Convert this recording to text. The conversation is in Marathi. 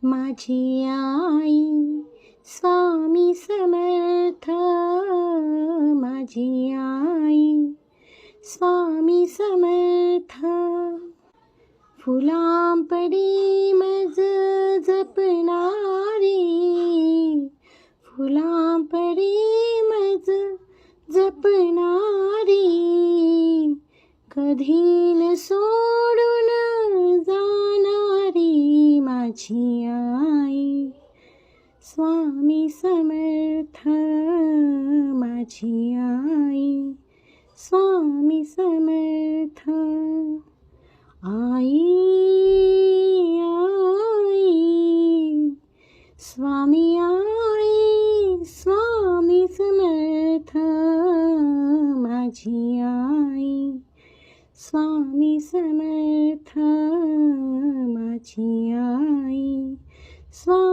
माझी आई स्वामी समर्थ, माझी आई स्वामी समर्थ. फुलांपरी मज जपणारी, फुलांपरी मज जपणारी, कधी न सोडून जाणारी माझी आई स्वामी समर्थ, माझी आई स्वामी समर्थ. आई आई स्वामी आई स्वामी समर्थ, माझी आई स्वामी समर्थ, माझी आई स्वामी